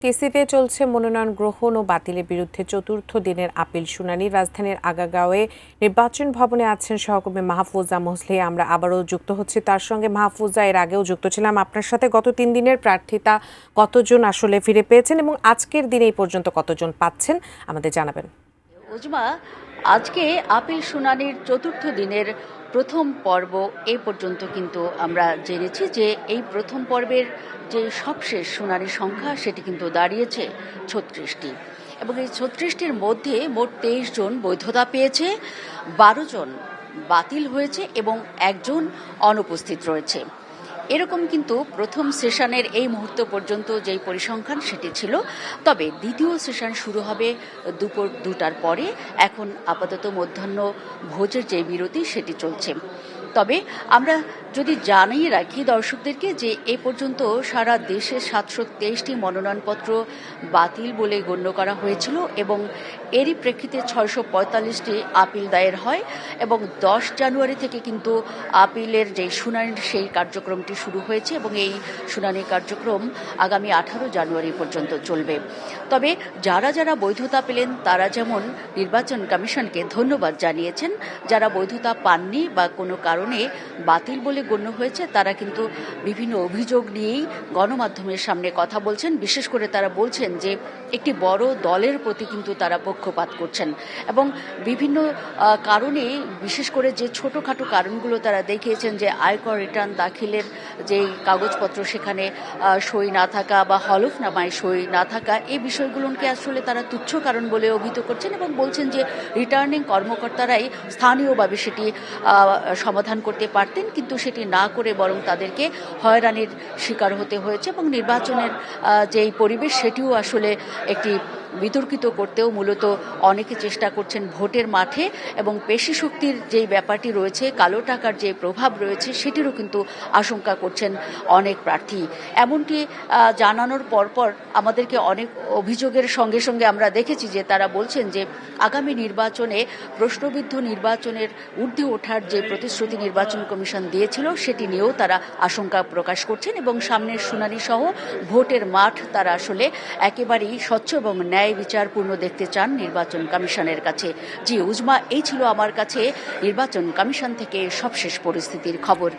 টিসিতে চলছে মনোনয়ন গ্রহণ ও বাতিলের বিরুদ্ধে চতুর্থ দিনের আপিল শুনানি। রাজধানীর আগারগাঁওয়ে নির্বাচন ভবনে আছেন সহকর্মী মাহফুজা মজলি। আমরা আবারও যুক্ত হচ্ছি তার সঙ্গে। মাহফুজা, এর আগেও যুক্ত ছিলাম আপনার সাথে। গত 3 দিনের প্রার্থিতা কতজন আসলে ফিরে পেয়েছেন এবং আজকের দিনে এই পর্যন্ত কতজন পাচ্ছেন আমাদের জানাবেন। উজমা, আজকে আপিল শুনানির চতুর্থ দিনের প্রথম পর্ব এ পর্যন্ত কিন্তু আমরা জেনেছি যে এই প্রথম পর্বের যে সবশেষ শুনানির সংখ্যা সেটি কিন্তু দাঁড়িয়েছে 36টি এবং এই 36টির মধ্যে মোট 23 জন বৈধতা পেয়েছে, 12 জন বাতিল হয়েছে এবং একজন অনুপস্থিত রয়েছে। এরকম কিন্তু প্রথম সেশনের এই মুহূর্ত পর্যন্ত যেই পরিসংখ্যান সেটি ছিল। তবে দ্বিতীয় সেশন শুরু হবে দুপুর 2টার পরে। এখন আপাতত মধ্যাহ্ন ভোজের যে বিরতি সেটি চলছে। তবে আমরা যদি জানিয়ে রাখি দর্শকদেরকে যে এ পর্যন্ত সারা দেশে 723টি মনোনয়নপত্র বাতিল বলে গণ্য করা হয়েছিল এবং এরই প্রেক্ষিতে 645টি আপিল দায়ের হয় এবং 10 জানুয়ারি থেকে কিন্তু আপিলের যে শুনানির সেই কার্যক্রমটি শুরু হয়েছে এবং এই শুনানি কার্যক্রম আগামী 18 জানুয়ারি পর্যন্ত চলবে। তবে যারা যারা বৈধতা পেলেন তারা যেমন নির্বাচন কমিশনকে ধন্যবাদ জানিয়েছেন, যারা বৈধতা পাননি বা কোনো কারণে বাতিল বলে গণ্য হয়েছে তারা কিন্তু বিভিন্ন অভিযোগ নিয়েই গণমাধ্যমের সামনে কথা বলছেন। বিশেষ করে তারা বলছেন যে একটি বড় দলের প্রতি কিন্তু তারা পক্ষপাত করছেন এবং বিভিন্ন কারণে, বিশেষ করে যে ছোটোখাটো কারণগুলো তারা দেখিয়েছেন, যে আয়কর রিটার্ন দাখিলের যেই কাগজপত্র সেখানে সই না থাকা বা হলফনামায় সই না থাকা, এই বিষয়গুলোকে আসলে তারা তুচ্ছ কারণ বলে অভিহিত করছেন এবং বলছেন যে রিটার্নিং কর্মকর্তারাই স্থানীয়ভাবে সেটি সমাধান করতে পারতেন, কিন্তু সেটি না করে বরং তাদেরকে হয়রানির শিকার হতে হয়েছে এবং নির্বাচনের যেই পরিবেশ সেটিও আসলে একটি বিতর্কিত করতেও মূলত অনেকে চেষ্টা করছেন ভোটের মাঠে এবং পেশি শক্তির যেই ব্যাপারটি রয়েছে, কালো টাকার যে প্রভাব রয়েছে সেটিরও কিন্তু আশঙ্কা করছেন অনেক প্রার্থী। এমনটি জানানোর পরপর আমাদেরকে অনেক অভিযোগের সঙ্গে সঙ্গে আমরা দেখেছি যে তারা বলছেন যে আগামী নির্বাচনে প্রশ্নবিদ্ধ নির্বাচনের ঊর্ধ্বে ওঠার যে প্রতিশ্রুতি নির্বাচন কমিশন দিয়েছিল সেটি নিয়েও তারা আশঙ্কা প্রকাশ করছেন এবং সামনের শুনানি সহ ভোটের মাঠ তারা আসলে একেবারেই স্বচ্ছ এবং ন্যায় বিচারপূর্ণ দেখতে চান নির্বাচন কমিশনের কাছে। জি উজমা, এই ছিল আমার কাছে নির্বাচন কমিশন থেকে সবশেষ পরিস্থিতির খবর।